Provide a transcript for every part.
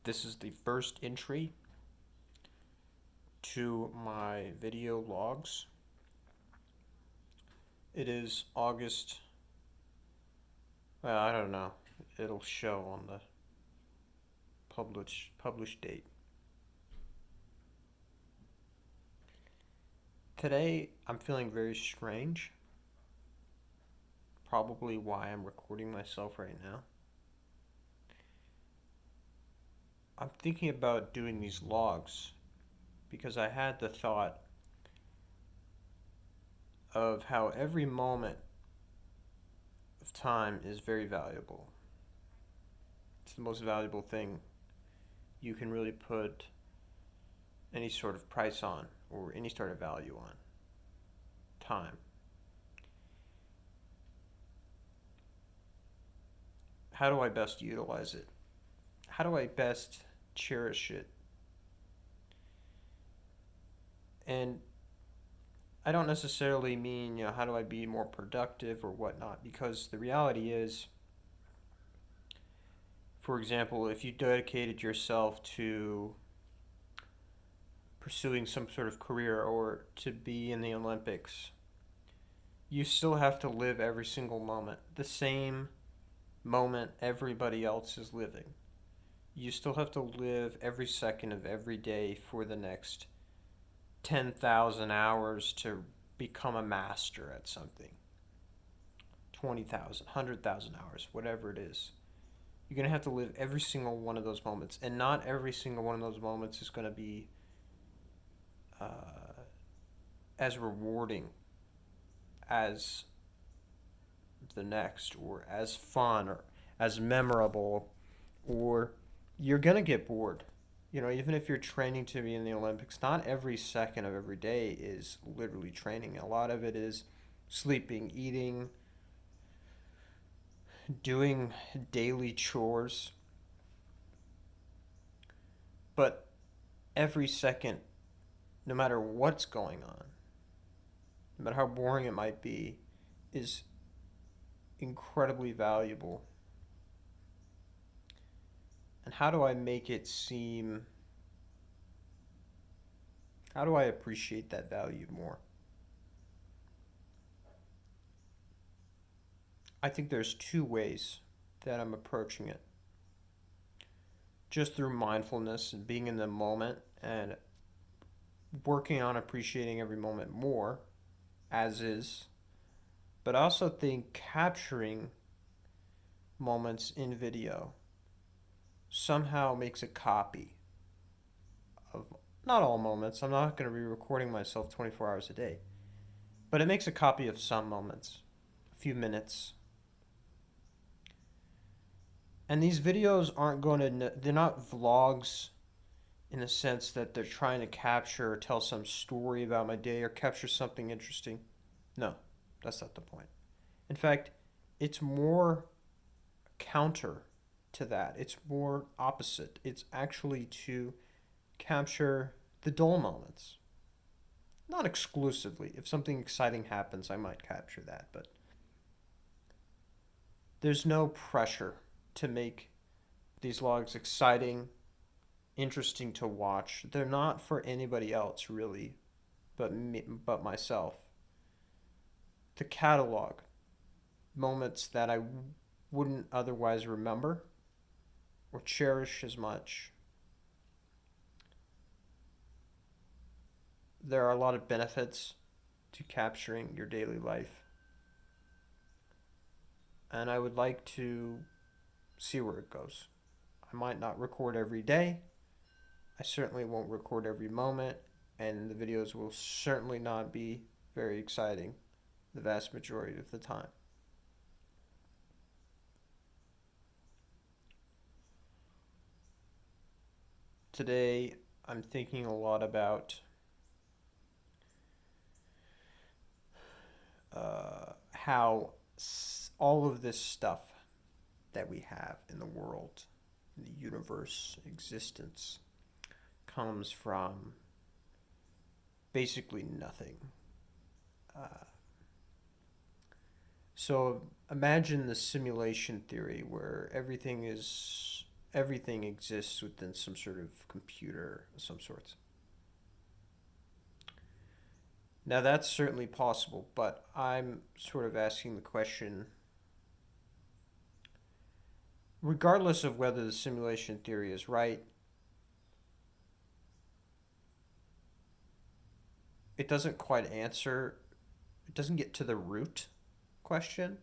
This is the first entry to my video logs. It is August, well, I don't know. It'll show on the published date. Today, I'm feeling very strange. Probably why I'm recording myself right now. I'm thinking about doing these logs because I had the thought of how every moment of time is very valuable. It's the most valuable thing you can really put any sort of price on or any sort of value on. Time. How do I best utilize it? How do I best cherish it? And I don't necessarily mean, how do I be more productive or whatnot, because the reality is, for example, if you dedicated yourself to pursuing some sort of career or to be in the Olympics, you still have to live every single moment, the same moment everybody else is living. You still have to live every second of every day for the next 10,000 hours to become a master at something. 20,000, 100,000 hours, whatever it is. You're going to have to live every single one of those moments. And not every single one of those moments is going to be uh, as rewarding as the next, or as fun, or as memorable, or you're going to get bored. Even if you're training to be in the Olympics, not every second of every day is literally training. A lot of it is sleeping, eating, doing daily chores. But every second, no matter what's going on, no matter how boring it might be, is incredibly valuable. And how do I make it seem, how do I appreciate that value more? I think there's two ways that I'm approaching it. Just through mindfulness and being in the moment and working on appreciating every moment more, as is. But I also think capturing moments in video somehow makes a copy of, not all moments. I'm not going to be recording myself 24 hours a day. But it makes a copy of some moments, a few minutes. And these videos aren't going to, they're not vlogs in the sense that they're trying to capture or tell some story about my day or capture something interesting. No, that's not the point. In fact, it's more counter to that. It's more opposite. It's actually to capture the dull moments. Not exclusively. If something exciting happens, I might capture that, but there's no pressure to make these logs exciting, interesting to watch. They're not for anybody else really, but myself. To catalog moments that I wouldn't otherwise remember or cherish as much. There are a lot of benefits to capturing your daily life, and I would like to see where it goes. I might not record every day. I certainly won't record every moment, and the videos will certainly not be very exciting the vast majority of the time. Today, I'm thinking a lot about how all of this stuff that we have in the world, in the universe, existence, comes from basically nothing. Uh, so imagine the simulation theory where everything is everything exists within some sort of computer of some sorts. Now that's certainly possible, but I'm sort of asking the question, regardless of whether the simulation theory is right, it doesn't quite answer, it doesn't get to the root question,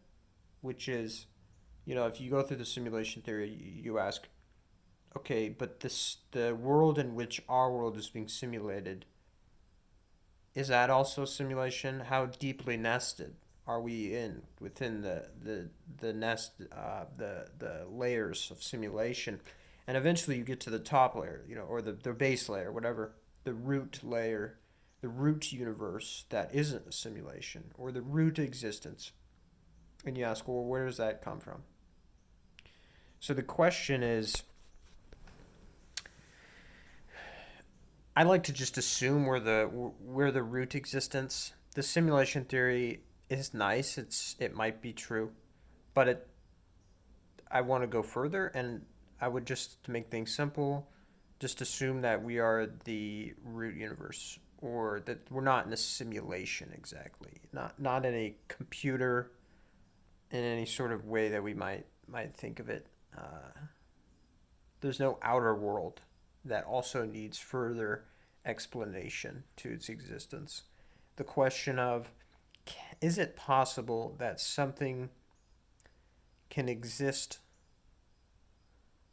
which is, if you go through the simulation theory, you ask, okay, but the world in which our world is being simulated, is that also simulation? How deeply nested are we in within the nest, the layers of simulation? And eventually you get to the top layer, or the base layer, whatever, the root layer, the root universe that isn't a simulation, or the root existence. And you ask, well, where does that come from? So the question is, I like to just assume where the root existence. The simulation theory is nice. It might be true, but I want to go further, and I would, just to make things simple, just assume that we are the root universe, or that we're not in a simulation exactly, not in a computer in any sort of way that we might think of it. There's no outer world that also needs further explanation to its existence. The question of, is it possible that something can exist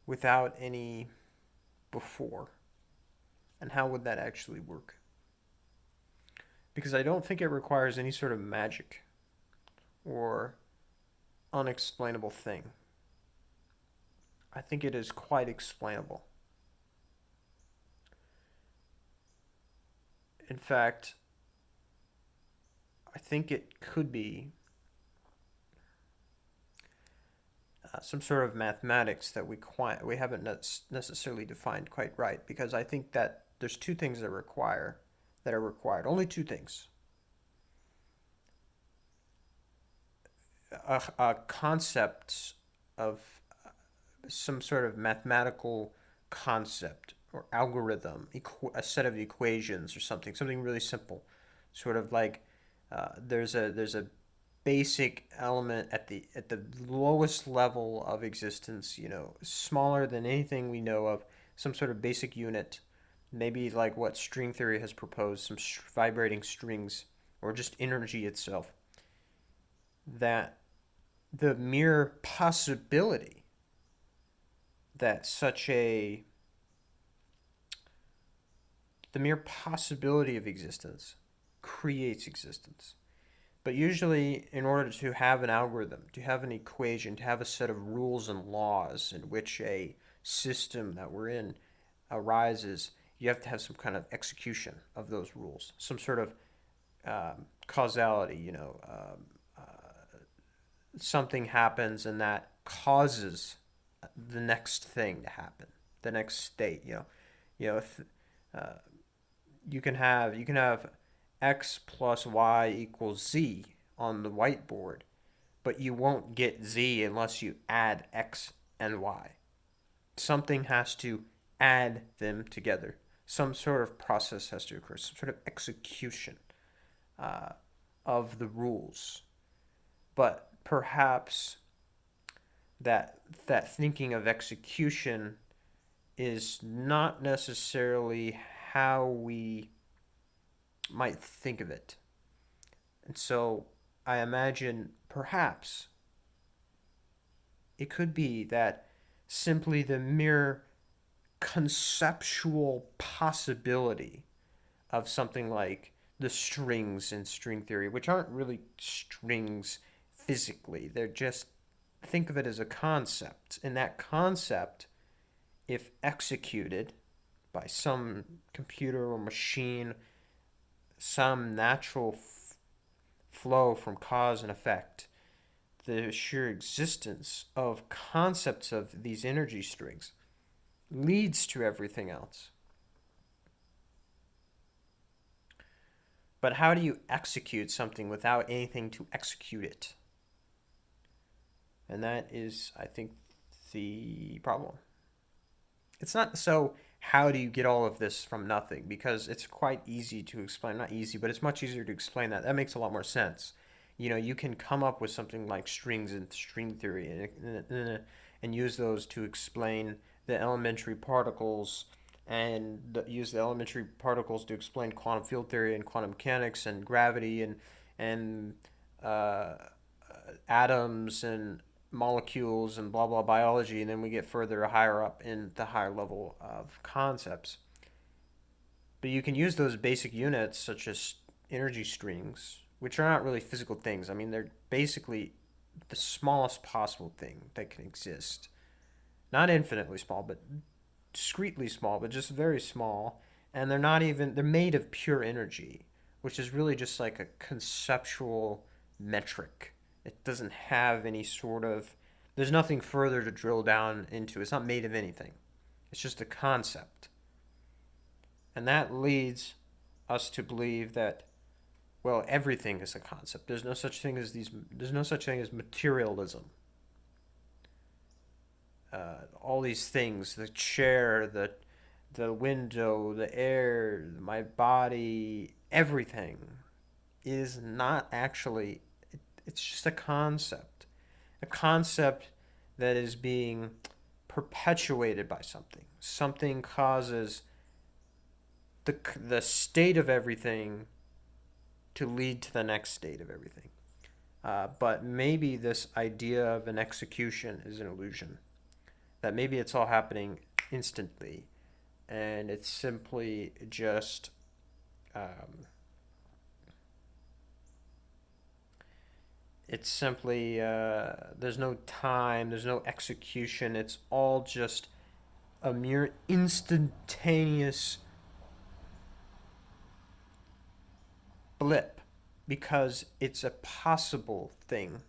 without any before? And how would that actually work? Because I don't think it requires any sort of magic or unexplainable thing. I think it is quite explainable. In fact, I think it could be some sort of mathematics that we haven't necessarily defined quite right, because I think that there's two things that are required. Only two things. A concept of some sort of mathematical concept or algorithm, a set of equations or something really simple, sort of like, there's a basic element at the lowest level of existence, smaller than anything we know of, some sort of basic unit, maybe like what string theory has proposed, some vibrating strings, or just energy itself, that the mere possibility that such a the mere possibility of existence creates existence. But usually, in order to have an algorithm, to have an equation, to have a set of rules and laws in which a system that we're in arises, you have to have some kind of execution of those rules, some sort of causality. Something happens and that causes the next thing to happen, the next state. If, uh, you can have x plus y equals z on the whiteboard, but you won't get z unless you add x and y. Something has to add them together. Some sort of process has to occur, some sort of execution uh, of the rules. But perhaps that thinking of execution is not necessarily how we might think of it. And so I imagine perhaps it could be that simply the mere conceptual possibility of something like the strings in string theory, which aren't really strings physically, they're just, think of it as a concept. And that concept, if executed by some computer or machine, some natural flow from cause and effect, the sheer existence of concepts of these energy strings leads to everything else. But how do you execute something without anything to execute it? And that is, I think, the problem. It's not so how do you get all of this from nothing? Because it's quite easy to explain. Not easy, but it's much easier to explain that. That makes a lot more sense. You can come up with something like strings and string theory and use those to explain the elementary particles and use the elementary particles to explain quantum field theory and quantum mechanics and gravity and uh, atoms and molecules and blah blah biology, and then we get further higher up in the higher level of concepts. But you can use those basic units such as energy strings, which are not really physical things. I mean, they're basically the smallest possible thing that can exist. Not infinitely small, but discretely small, but just very small. And they're not even, they're made of pure energy, which is really just like a conceptual metric. It doesn't have any sort of, there's nothing further to drill down into. It's not made of anything, it's just a concept. And that leads us to believe that, well, everything is a concept. There's no such thing as materialism. All these things, the chair, the window, the air, my body, everything is not actually, it's just a concept. A concept that is being perpetuated by something. Something causes the state of everything to lead to the next state of everything. But maybe this idea of an execution is an illusion. That maybe it's all happening instantly, and it's simply just there's no time, there's no execution. It's all just a mere instantaneous blip because it's a possible thing.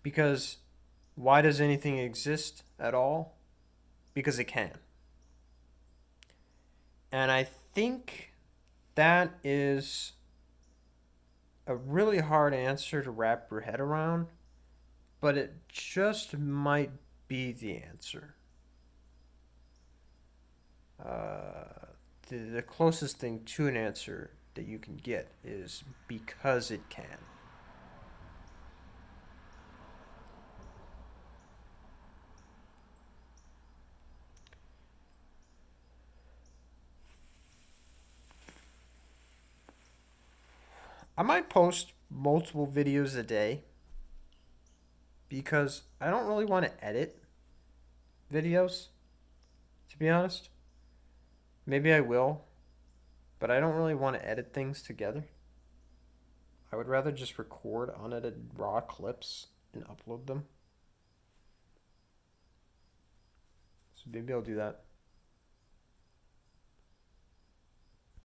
Because why does anything exist at all? Because it can. And I think that is a really hard answer to wrap your head around, but it just might be the answer. Uh, the closest thing to an answer that you can get is because it can. I might post multiple videos a day because I don't really want to edit videos, to be honest. Maybe I will, but I don't really want to edit things together. I would rather just record unedited raw clips and upload them. So maybe I'll do that.